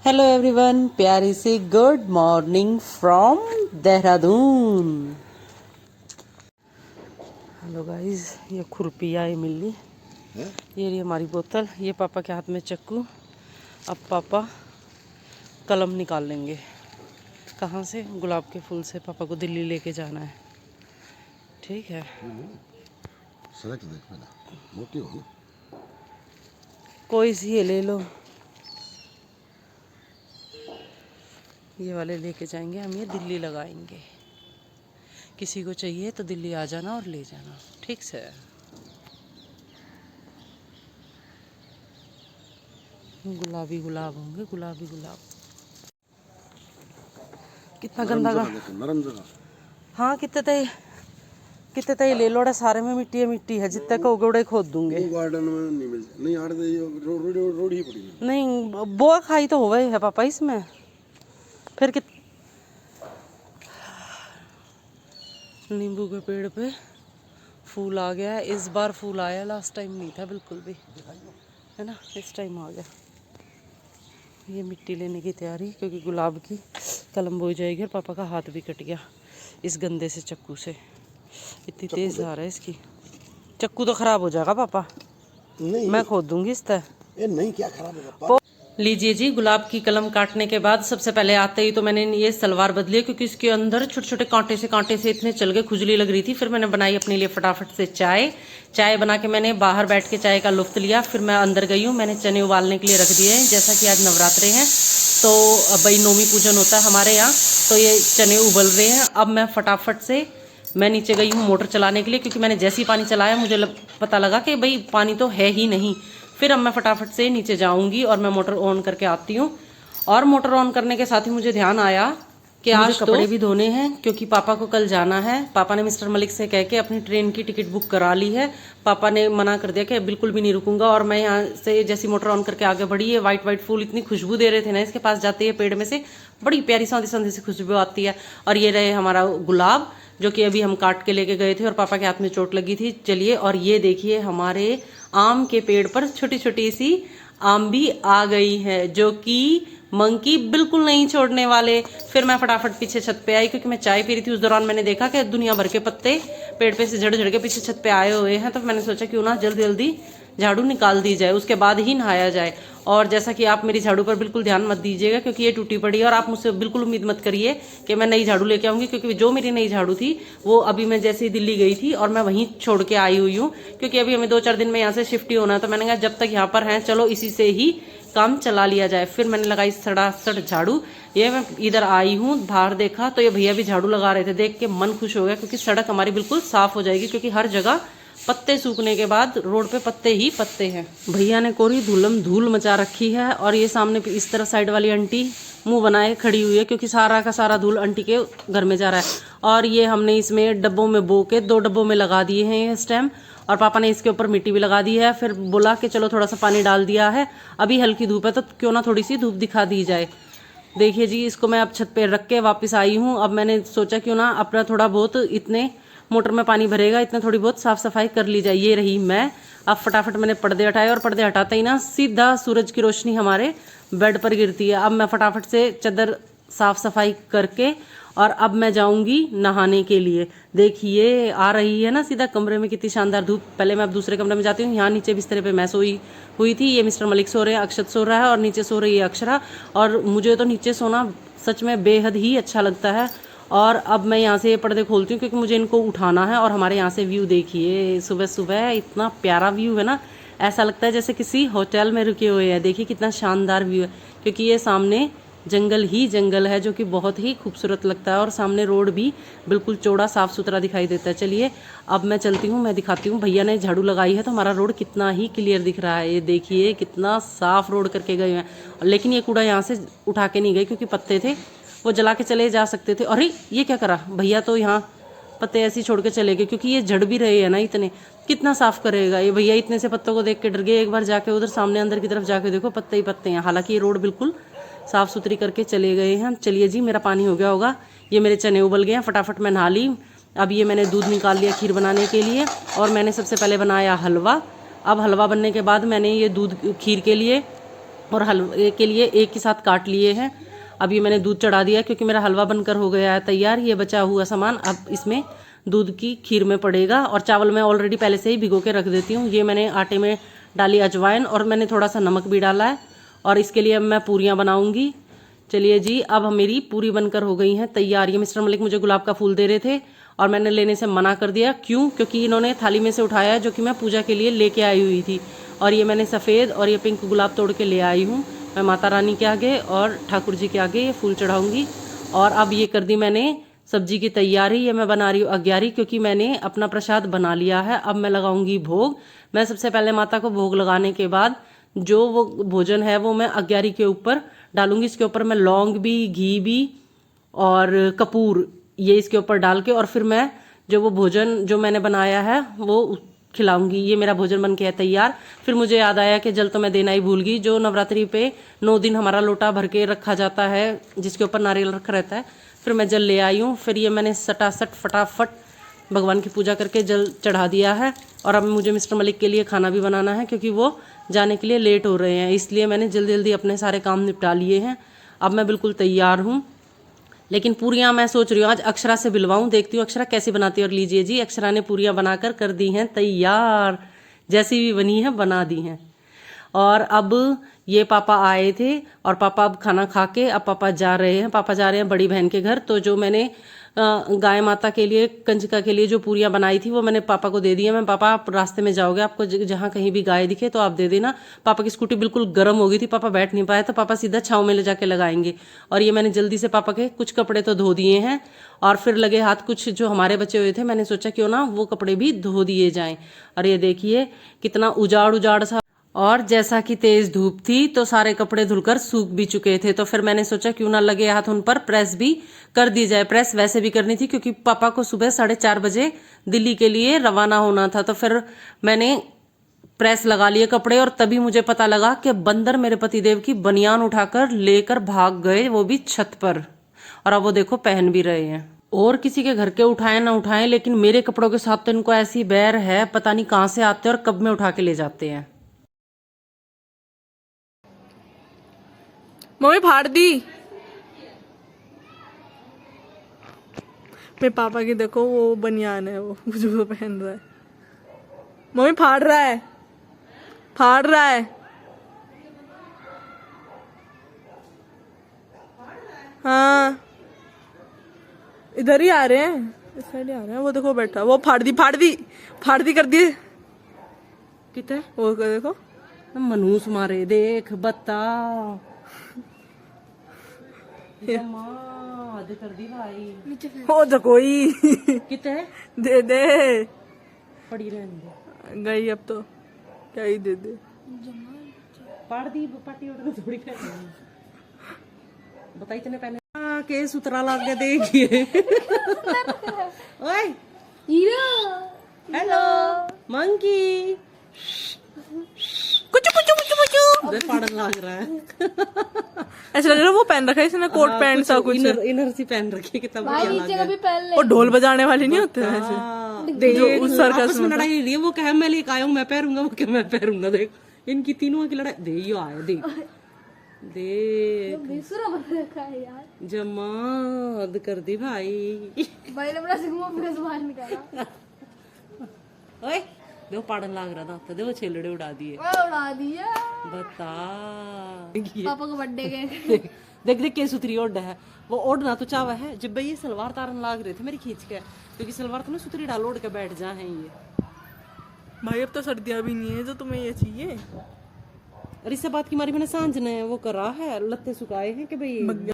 Hello everyone, प्यारी सी good morning from Dehradun. Hello guys, ये खुरपी आई मिली, ये रही हमारी बोतल, ये पापा के हाथ में चक्कू। अब पापा कलम निकाल लेंगे। कहाँ से? गुलाब के फूल से। पापा को दिल्ली लेके जाना है। ठीक है, सड़क देख ना, मोटी हो। कोई सी ये ले लो, ये वाले लेके जाएंगे हम, ये दिल्ली लगाएंगे। किसी को चाहिए तो दिल्ली आ जाना और ले जाना, ठीक से। गुलाबी गुलाब होंगे, गुलाबी गुलाब। कितना गंदा गा नरम जगह। हाँ, कितने तय ले लो, सारे में मिट्टी है, मिट्टी है। जितने कहोगे उड़े खोद दूंगे। गार्डन में नहीं मिलती, नहीं आड़ दे, रोड ही पड़ी है। नहीं, बोआ खाई तो हो गई है पापा इसमें। फिर कित नींबू के पेड़ पे फूल आ गया है। इस बार फूल आया, लास्ट टाइम नहीं था बिल्कुल भी, है ना। इस टाइम आ गया। ये मिट्टी लेने की तैयारी, क्योंकि गुलाब की कलम बोई जाएगी। और पापा का हाथ भी कट गया इस गंदे से चक्कू से। इतनी तेज धार है इसकी। चक्कू तो खराब हो जाएगा पापा। नहीं, मैं खोद दूंगी इस तरह। ये नहीं, क्या खराब होगा। लीजिए जी, गुलाब की कलम काटने के बाद सबसे पहले आते ही तो मैंने ये सलवार बदली, क्योंकि इसके अंदर छोटे छोटे कांटे से इतने चल गए, खुजली लग रही थी। फिर मैंने बनाई अपने लिए फटाफट से चाय बना के मैंने बाहर बैठ के चाय का लुत्फ लिया। फिर मैं अंदर गई हूँ, मैंने चने उबालने के लिए रख दिए हैं। जैसा कि आज नवरात्रे हैं तो भाई नौमी पूजन होता है हमारे यहाँ, तो ये चने उबल रहे हैं। अब मैं फटाफट से मैं नीचे गई हूँ मोटर चलाने के लिए, क्योंकि मैंने जैसे ही पानी चलाया मुझे पता लगा कि भाई पानी तो है ही नहीं। फिर अब मैं फटाफट से नीचे जाऊंगी और मैं मोटर ऑन करके आती हूँ। और मोटर ऑन करने के साथ ही मुझे ध्यान आया कि आज कपड़े भी धोने हैं, क्योंकि पापा को कल जाना है। पापा ने मिस्टर मलिक से कह के अपनी ट्रेन की टिकट बुक करा ली है। पापा ने मना कर दिया कि बिल्कुल भी नहीं रुकूंगा। और मैं यहाँ से जैसी मोटर ऑन करके आगे बढ़ी है, वाइट वाइट फूल इतनी खुशबू दे रहे थे ना, इसके पास जाते ही पेड़ में से बड़ी प्यारी सौंधी सौंधी सी खुशबू आती है। और ये रहे हमारा गुलाब, जो कि अभी हम काट के लेके गए थे और पापा के हाथ में चोट लगी थी। चलिए, और ये देखिए हमारे आम के पेड़ पर छोटी छोटी सी आम भी आ गई है, जो कि मंकी बिल्कुल नहीं छोड़ने वाले। फिर मैं फटाफट पीछे छत पे आई, क्योंकि मैं चाय पी रही थी। उस दौरान मैंने देखा कि दुनिया भर के पत्ते पेड़ पे से झड़ झड़ के पीछे छत पे आए हुए हैं। तो मैंने सोचा क्यों ना जल्दी जल्दी झाड़ू निकाल दी जाए, उसके बाद ही नहाया जाए। और जैसा कि आप मेरी झाड़ू पर बिल्कुल ध्यान मत दीजिएगा, क्योंकि ये टूटी पड़ी है। और आप मुझसे बिल्कुल उम्मीद मत करिए कि मैं नई झाड़ू लेके आऊंगी, क्योंकि जो मेरी नई झाड़ू थी वो अभी मैं जैसे ही दिल्ली गई थी और मैं वहीं छोड़ के आई हुई हूँ, क्योंकि अभी हमें 2-4 दिन में यहाँ से शिफ्ट ही होना है। तो मैंने कहा जब तक यहाँ पर हैं चलो इसी से ही काम चला लिया जाए। फिर मैंने लगाई सड़ासड़ झाड़ू। ये मैं इधर आई हूँ, बाहर देखा तो ये भैया भी झाड़ू लगा रहे थे। देख के मन खुश हो गया, क्योंकि सड़क हमारी बिल्कुल साफ हो जाएगी, क्योंकि हर जगह पत्ते सूखने के बाद रोड पे पत्ते ही पत्ते हैं। भैया ने कोरी धूल मचा रखी है। और ये सामने इस तरफ साइड वाली आंटी मुंह बनाए खड़ी हुई है, क्योंकि सारा का सारा धूल आंटी के घर में जा रहा है। और ये हमने इसमें डब्बों में बो के 2 डब्बों में लगा दिए हैं ये स्टेम। और पापा ने इसके ऊपर मिट्टी भी लगा दी है। फिर बोला कि चलो थोड़ा सा पानी डाल दिया है, अभी हल्की धूप है तो क्यों ना थोड़ी सी धूप दिखा दी जाए। देखिए जी, इसको मैं अब छत पे रख के वापस आई हूँ। अब मैंने सोचा क्यों ना अपना थोड़ा बहुत, इतने मोटर में पानी भरेगा, इतना थोड़ी बहुत साफ सफाई कर ली जाए। ये रही मैं। अब फटाफट मैंने पर्दे हटाए, और पर्दे हटाते ही ना सीधा सूरज की रोशनी हमारे बेड पर गिरती है। अब मैं फटाफट से चादर साफ सफाई करके और अब मैं जाऊंगी नहाने के लिए। देखिए आ रही है ना सीधा कमरे में, कितनी शानदार धूप। पहले मैं अब दूसरे कमरे में जाती हूँ। यहाँ नीचे बिस्तर पे मैं सोई हुई थी, ये मिस्टर मलिक सो रहे हैं, अक्षत सो रहा है और नीचे सो रही है अक्षरा। और मुझे तो नीचे सोना सच में बेहद ही अच्छा लगता है। और अब मैं यहाँ से ये पर्दे खोलती हूँ, क्योंकि मुझे इनको उठाना है। और हमारे यहाँ से व्यू देखिए, सुबह सुबह इतना प्यारा व्यू है ना, ऐसा लगता है जैसे किसी होटल में रुके हुए हैं। देखिए कितना शानदार व्यू है, क्योंकि ये सामने जंगल ही जंगल है, जो कि बहुत ही खूबसूरत लगता है। और सामने रोड भी बिल्कुल चौड़ा साफ सुथरा दिखाई देता है। चलिए अब मैं चलती हूँ, मैं दिखाती हूँ। भैया ने झाड़ू लगाई है तो हमारा रोड कितना ही क्लियर दिख रहा है। ये देखिए कितना साफ रोड करके गए हैं। लेकिन ये कूड़ा यहाँ से उठा के नहीं गए, क्योंकि पत्ते थे, वो जला के चले जा सकते थे। अरे ये क्या करा भैया, तो यहाँ पत्ते ऐसे ही छोड़ के चले गए, क्योंकि ये झड़ भी रहे हैं ना इतने, कितना साफ करेगा ये भैया। इतने से पत्तों को देख के डर गए। एक बार जाके उधर सामने अंदर की तरफ जाके देखो, पत्ते ही पत्ते हैं। हालांकि ये रोड बिल्कुल साफ सुथरी करके चले गए हैं। चलिए जी, मेरा पानी हो गया होगा, ये मेरे चने उबल गए हैं, फटाफट मैं नहा ली। अब ये मैंने दूध निकाल लिया खीर बनाने के लिए, और मैंने सबसे पहले बनाया हलवा। अब हलवा बनने के बाद मैंने ये दूध खीर के लिए और हलवे के लिए एक ही साथ काट लिए हैं। अब ये मैंने दूध चढ़ा दिया क्योंकि मेरा हलवा बनकर हो गया है तैयार। ये बचा हुआ सामान अब इसमें दूध की खीर में पड़ेगा। और चावल मैं ऑलरेडी पहले से ही भिगो के रख देती हूँ। ये मैंने आटे में डाली अजवाइन और मैंने थोड़ा सा नमक भी डाला है। और इसके लिए अब मैं पूरियाँ बनाऊँगी। चलिए जी, अब मेरी पूरी बनकर हो गई हैं तैयार। ये मिस्टर मलिक मुझे गुलाब का फूल दे रहे थे और मैंने लेने से मना कर दिया। क्यों? क्योंकि इन्होंने थाली में से उठाया जो कि मैं पूजा के लिए लेके आई हुई थी। और ये मैंने सफ़ेद और ये पिंक गुलाब तोड़ के ले आई हूँ। मैं माता रानी के आगे और ठाकुर जी के आगे ये फूल चढ़ाऊँगी। और अब ये कर दी मैंने सब्जी की तैयारी। ये मैं बना रही हूँ अग्यारी, क्योंकि मैंने अपना प्रसाद बना लिया है। अब मैं लगाऊंगी भोग। मैं सबसे पहले माता को भोग लगाने के बाद जो वो भोजन है वो मैं अग्यारी के ऊपर डालूंगी। इसके ऊपर मैं लौंग भी, घी भी और कपूर ये इसके ऊपर डाल के और फिर मैं जो वो भोजन जो मैंने बनाया है वो खिलाऊंगी। ये मेरा भोजन बन के है तैयार। फिर मुझे याद आया कि जल तो मैं देना ही भूल गई। जो नवरात्रि पे 9 दिन हमारा लोटा भर के रखा जाता है जिसके ऊपर नारियल रखा रहता है, फिर मैं जल ले आई हूँ। फिर ये मैंने सटासट फटाफट भगवान की पूजा करके जल चढ़ा दिया है। और अब मुझे मिस्टर मलिक के लिए खाना भी बनाना है क्योंकि वो जाने के लिए लेट हो रहे हैं, इसलिए मैंने जल्दी जल्दी अपने सारे काम निपटा लिए हैं। अब मैं बिल्कुल तैयार हूँ। लेकिन पूरियाँ मैं सोच रही हूँ आज अक्षरा से बिलवाऊँ। देखती हूँ अक्षरा कैसी बनाती है। और लीजिए जी, अक्षरा ने पूरियाँ बनाकर कर दी हैं तैयार। जैसी भी बनी है बना दी हैं। और अब ये पापा आए थे और पापा अब खाना खा के अब पापा जा रहे हैं। पापा जा रहे हैं बड़ी बहन के घर। तो जो मैंने गाय माता के लिए कंजका के लिए जो पूरियाँ बनाई थी वो मैंने पापा को दे दी है। मैं पापा आप रास्ते में जाओगे, आपको जहाँ कहीं भी गाय दिखे तो आप दे देना। पापा की स्कूटी बिल्कुल गर्म हो गई थी, पापा बैठ नहीं पाए तो पापा सीधा छाँव में ले जाके लगाएंगे। और ये मैंने जल्दी से पापा के कुछ कपड़े तो धो दिए हैं और फिर लगे हाथ कुछ जो हमारे बचे हुए थे मैंने सोचा क्यों ना वो कपड़े भी धो दिए जाएं। और ये देखिए कितना उजाड़ उजाड़ सा, और जैसा कि तेज धूप थी तो सारे कपड़े धुलकर सूख भी चुके थे। तो फिर मैंने सोचा क्यों ना लगे हाथ उन पर प्रेस भी कर दी जाए। प्रेस वैसे भी करनी थी क्योंकि पापा को सुबह 4:30 बजे दिल्ली के लिए रवाना होना था। तो फिर मैंने प्रेस लगा लिए कपड़े और तभी मुझे पता लगा कि बंदर मेरे पतिदेव की बनियान उठाकर लेकर भाग गए, वो भी छत पर। और अब वो देखो पहन भी रहे हैं। और किसी के घर के उठाए ना उठाए, लेकिन मेरे कपड़ों के साथ तो इनको ऐसी बैर है, पता नहीं कहाँ से आते हैं और कब में उठा के ले जाते हैं। मम्मी फाड़ दी। मेरे पापा की देखो वो बनियान है वो जो पहन रहा है। मम्मी फाड़ रहा है, फाड़ रहा है। हाँ इधर ही आ रहे हैं, इस साइड ही आ रहे हैं। वो देखो बैठा, वो फाड़ दी फाड़ दी फाड़ दी कर दिए। कितने वो देखो मनूस मारे देख बता कर दी भाई। हो तो कोई कितने दे दे, पड़ी रहने गई अब तो क्या ही दे दे। पाड़ दी पार्टी ऑर्डर थोड़ी बताई तने पहले केस उतरा लग गया देखिए। ओए हेलो मंकी, कुछ कुछ कुछ कुछ पाड़न लग रहा है। ऐसा लग रहा है वो पहन रखा है इसने कोट पैंट सा कुछ इनर सी पहन रखी है, कितना बढ़िया लग रहा है। वो ढोल बजाने वाली नहीं होते वैसे जो उस सर्कस में लड़ाई रही है। वो कहे मैं लेके आया हूँ, मैं पहनूंगा, वो कहे मैं पहनूंगा। देख इनकी तीनों की लड़ाई दे यो आया देख देख जमाद कर दी भाई। भाई ने अपना सिंगमा पूरा बाहर निकाला। ओए देखो पाड़न लाग रहा था, देखो छेलड़े उड़ा दिए। उड़ा दिया बता पापा को बर्थडे के। देख देख के सुतरी ओढ़ है। वो ओढ़ना तो चावा है जब भाई ये सलवार तारन लाग रहे थे मेरी खींच के, क्योंकि सलवार तो ना सुतरी डाल ओढ़ के बैठ जा है ये। भाई अब तो सर्दियां भी नहीं है जो तुम्हें ये चाहिए। और इससे बात की मारी मैंने सांझ ने वो करा है, लत्ते सुखाए हैं कि भाई